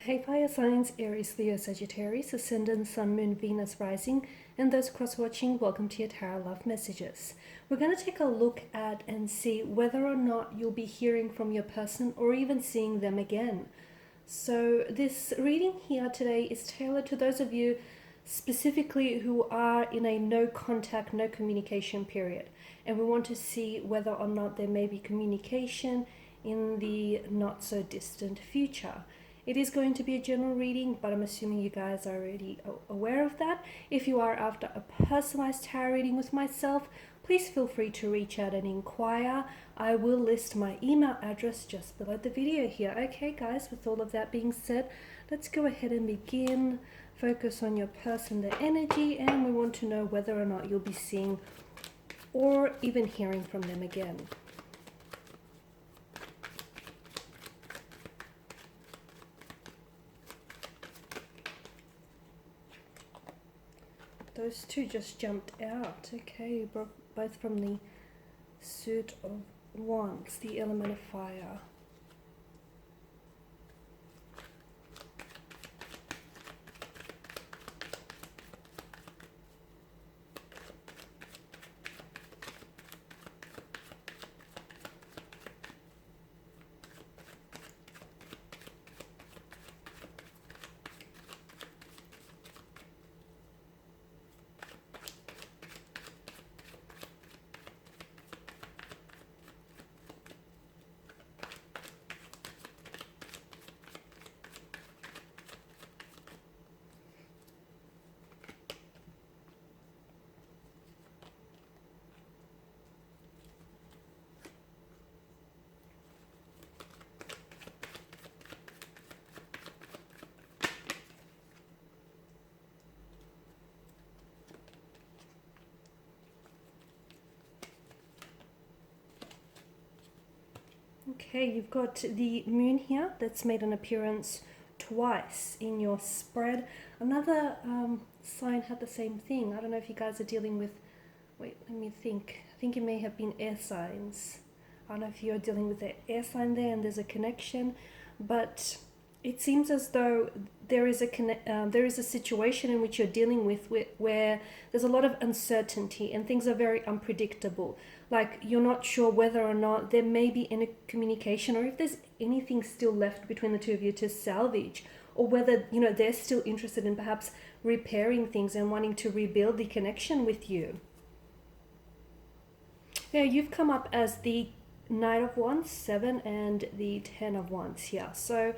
Hey fire signs, Aries, Leo, Sagittarius, Ascendant, Sun, Moon, Venus, Rising, and those cross-watching, welcome to your Tarot Love Messages. We're going to take a look at and see whether or not you'll be hearing from your person or even seeing them again. So this reading here today is tailored to those of you specifically who are in a no contact, no communication period. And we want to see whether or not there may be communication in the not so distant future. It is going to be a general reading, but I'm assuming you guys are already aware of that. If you are after a personalized tarot reading with myself, please feel free to reach out and inquire. I will list my email address just below the video here. Okay guys, with all of that being said, let's go ahead and begin. Focus on your person, their energy, and we want to know whether or not you'll be seeing or even hearing from them again. Those two just jumped out. Okay, both from the suit of wands, the element of fire. Okay, you've got the moon here that's made an appearance twice in your spread. Another sign had the same thing. I don't know if you guys are dealing with, wait, let me think. I think it may have been air signs. I don't know if you're dealing with the air sign there and there's a connection, but it seems as though there is a situation in which you're dealing with where there's a lot of uncertainty and things are very unpredictable. Like you're not sure whether or not there may be any communication or if there's anything still left between the two of you to salvage, or whether, you know, they're still interested in perhaps repairing things and wanting to rebuild the connection with you. Yeah, you've come up as the Knight of Wands, 7, and the 10 of Wands here. So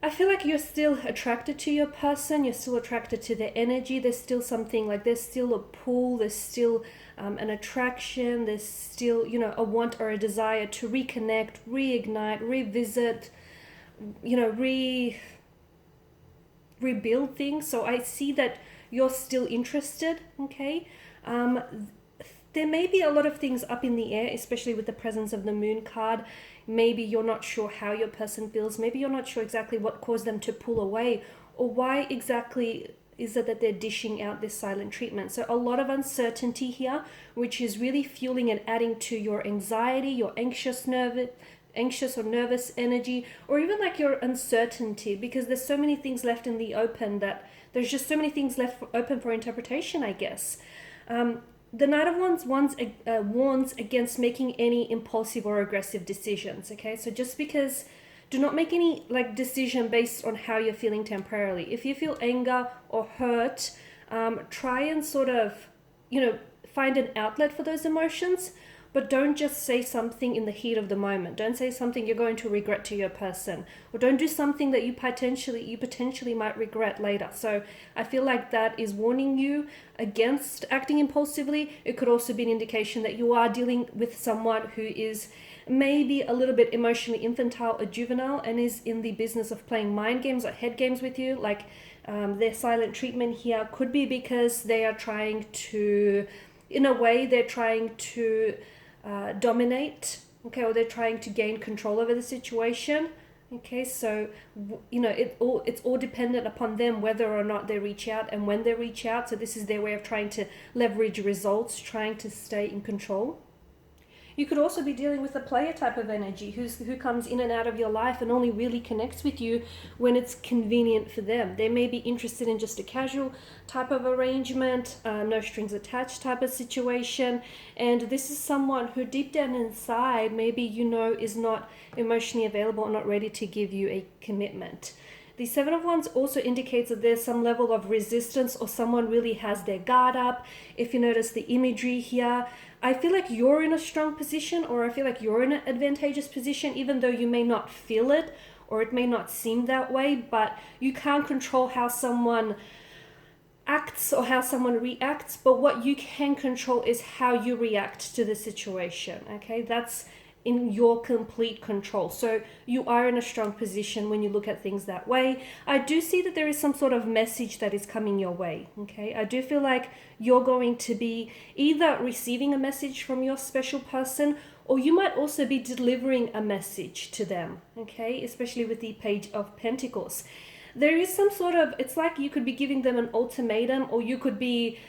I feel like you're still attracted to your person, you're still attracted to their energy, there's still something, like there's still a pull, there's still an attraction, there's still, you know, a want or a desire to reconnect, reignite, revisit, you know, rebuild things. So I see that you're still interested, okay? There may be a lot of things up in the air, especially with the presence of the moon card. Maybe you're not sure how your person feels. Maybe you're not sure exactly what caused them to pull away, or why exactly is it that they're dishing out this silent treatment. So a lot of uncertainty here, which is really fueling and adding to your anxiety, your anxious or nervous energy, or even like your uncertainty, because there's so many things left in the open that there's just so many things left open for interpretation, I guess. The Knight of Wands warns against making any impulsive or aggressive decisions, okay? So just because, do not make any like decision based on how you're feeling temporarily. If you feel anger or hurt, try and sort of, you know, find an outlet for those emotions, but don't just say something in the heat of the moment. Don't say something you're going to regret to your person, or don't do something that you potentially might regret later. So I feel like that is warning you against acting impulsively. It could also be an indication that you are dealing with someone who is maybe a little bit emotionally infantile or juvenile and is in the business of playing mind games or head games with you. Like their silent treatment here could be because they are trying to, in a way, they're trying to dominate, okay, or they're trying to gain control over the situation, okay? So, you know, it's all dependent upon them whether or not they reach out and when they reach out. So this is their way of trying to leverage results, trying to stay in control. You could also be dealing with a player type of energy who comes in and out of your life and only really connects with you when it's convenient for them. They may be interested in just a casual type of arrangement, no strings attached type of situation. And this is someone who deep down inside, maybe is not emotionally available and not ready to give you a commitment. The Seven of Wands also indicates that there's some level of resistance or someone really has their guard up. If you notice the imagery here, I feel like you're in a strong position, or I feel like you're in an advantageous position, even though you may not feel it or it may not seem that way, but you can't control how someone acts or how someone reacts, but what you can control is how you react to the situation. Okay, that's in your complete control. So you are in a strong position when you look at things that way. I do see that there is some sort of message that is coming your way. Okay, I do feel like you're going to be either receiving a message from your special person, or you might also be delivering a message to them. Okay, especially with the Page of Pentacles. There is some sort of, it's like you could be giving them an ultimatum, or you could be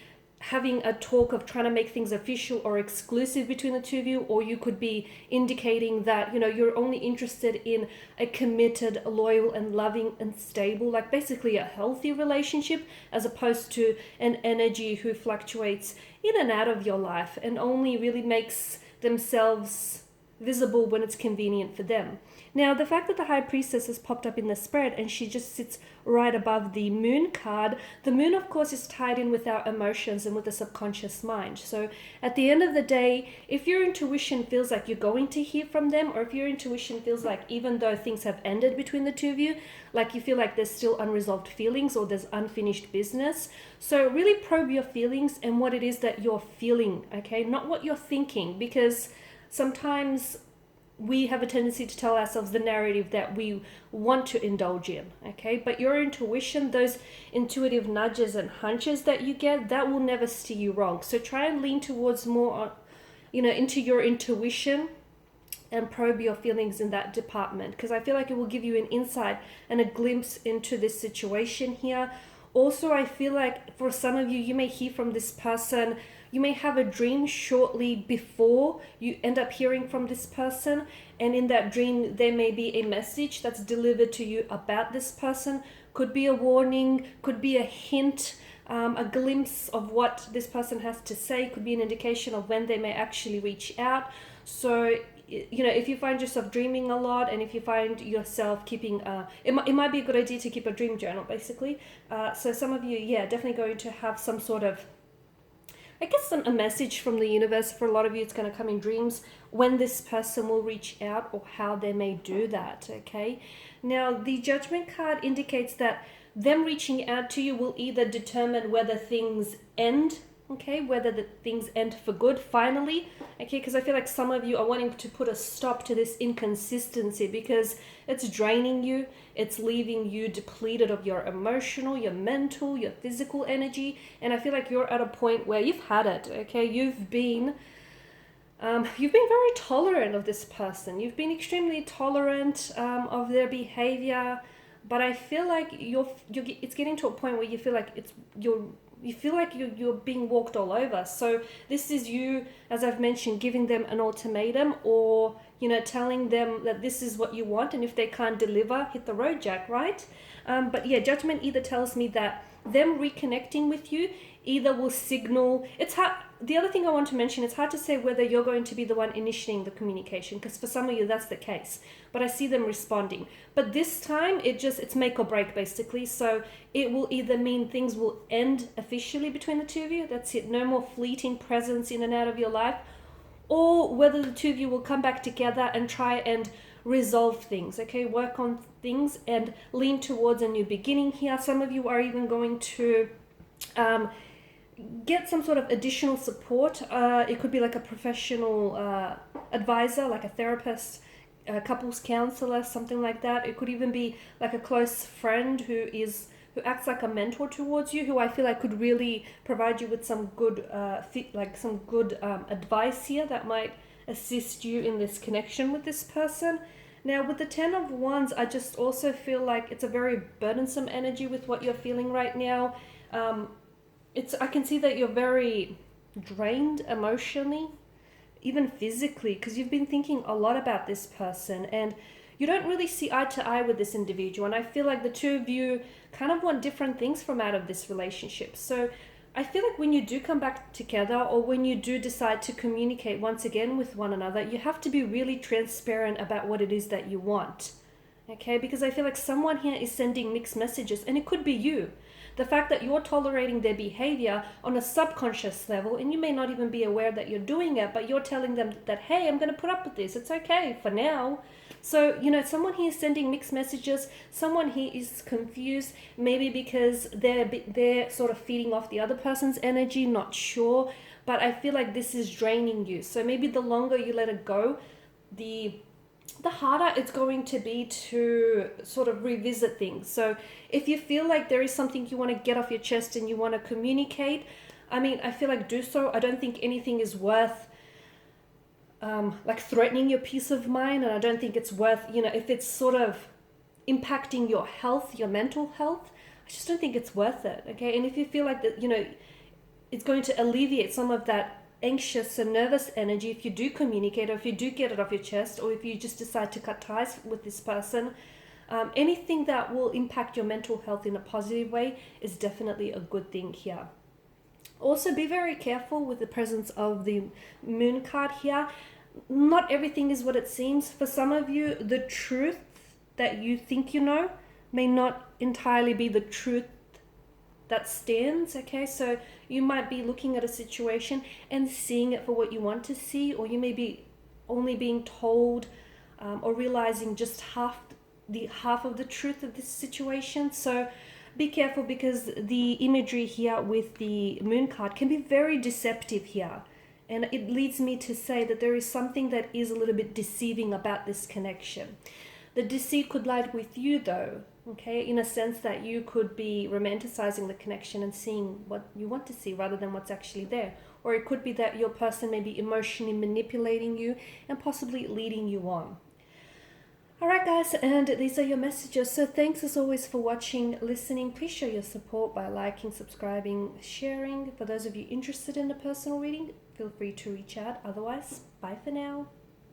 having a talk of trying to make things official or exclusive between the two of you, or you could be indicating that you're only interested in a committed, loyal and loving and stable, like basically a healthy relationship, as opposed to an energy who fluctuates in and out of your life and only really makes themselves visible when it's convenient for them. Now, the fact that the High Priestess has popped up in the spread and she just sits right above the Moon card, the Moon, of course, is tied in with our emotions and with the subconscious mind. So at the end of the day, if your intuition feels like you're going to hear from them, or if your intuition feels like even though things have ended between the two of you, like you feel like there's still unresolved feelings or there's unfinished business. So really probe your feelings and what it is that you're feeling, okay? Not what you're thinking, because sometimes we have a tendency to tell ourselves the narrative that we want to indulge in, okay? But your intuition, those intuitive nudges and hunches that you get, that will never steer you wrong. So try and lean towards more, into your intuition and probe your feelings in that department, because I feel like it will give you an insight and a glimpse into this situation here. Also, I feel like for some of you, you may hear from this person. You may have a dream shortly before you end up hearing from this person. And in that dream, there may be a message that's delivered to you about this person. Could be a warning, could be a hint, a glimpse of what this person has to say. Could be an indication of when they may actually reach out. So if you find yourself dreaming a lot, and if you find yourself keeping it might be a good idea to keep a dream journal, basically. So some of you, definitely going to have some sort of, I guess, a message from the universe. For a lot of you, it's going to come in dreams when this person will reach out or how they may do that, okay? Now, the Judgment card indicates that them reaching out to you will either determine whether things end, okay, whether the things end for good finally, okay, because I feel like some of you are wanting to put a stop to this inconsistency because it's draining you, it's leaving you depleted of your emotional, your mental, your physical energy, and I feel like you're at a point where you've had it, okay, you've been very tolerant of this person, you've been extremely tolerant of their behavior, but I feel like it's getting to a point where you feel like you're being walked all over. So this is you, as I've mentioned, giving them an ultimatum, or telling them that this is what you want, and if they can't deliver, hit the road, Jack, right? But Judgment either tells me that them reconnecting with you either will signal, it's hard. The other thing I want to mention, it's hard to say whether you're going to be the one initiating the communication, because for some of you that's the case, but I see them responding. But this time it's make or break, basically. So it will either mean things will end officially between the two of you, that's it, no more fleeting presence in and out of your life, or whether the two of you will come back together and try and resolve things, okay, work on things and lean towards a new beginning here. Some of you are even going to get some sort of additional support. It could be like a professional advisor, like a therapist, a couples counselor, something like that. It could even be like a close friend who acts like a mentor towards you, who I feel like could really provide you with some good advice here that might assist you in this connection with this person. Now, with the Ten of Wands, I just also feel like it's a very burdensome energy with what you're feeling right now. I can see that you're very drained emotionally. even physically, because you've been thinking a lot about this person and you don't really see eye to eye with this individual. And I feel like the two of you kind of want different things from out of this relationship. So I feel like when you do come back together, or when you do decide to communicate once again with one another, you have to be really transparent about what it is that you want. Okay, because I feel like someone here is sending mixed messages, and it could be you. The fact that you're tolerating their behavior on a subconscious level, and you may not even be aware that you're doing it, but you're telling them that, hey, I'm going to put up with this. It's okay for now. So, someone here is sending mixed messages. Someone here is confused, maybe because they're sort of feeding off the other person's energy, not sure. But I feel like this is draining you. So maybe the longer you let it go, the harder it's going to be to sort of revisit things. So if you feel like there is something you want to get off your chest and you want to communicate, I feel like do so. I don't think anything is worth like threatening your peace of mind, and I don't think it's worth, if it's sort of impacting your health, your mental health, I just don't think it's worth it. Okay, and if you feel like that, it's going to alleviate some of that anxious and nervous energy if you do communicate, or if you do get it off your chest, or if you just decide to cut ties with this person, anything that will impact your mental health in a positive way is definitely a good thing here. Also, be very careful with the presence of the moon card here. Not everything is what it seems. For some of you, the truth that you think you know may not entirely be the truth that stands. Okay, so you might be looking at a situation and seeing it for what you want to see, or you may be only being told or realizing just half of the truth of this situation. So be careful, because the imagery here with the moon card can be very deceptive here, and it leads me to say that there is something that is a little bit deceiving about this connection. The deceit could lie with you though, okay, in a sense that you could be romanticizing the connection and seeing what you want to see rather than what's actually there. Or it could be that your person may be emotionally manipulating you and possibly leading you on. Alright guys, and these are your messages. So thanks as always for watching, listening. Please show your support by liking, subscribing, sharing. For those of you interested in a personal reading, feel free to reach out. Otherwise, bye for now.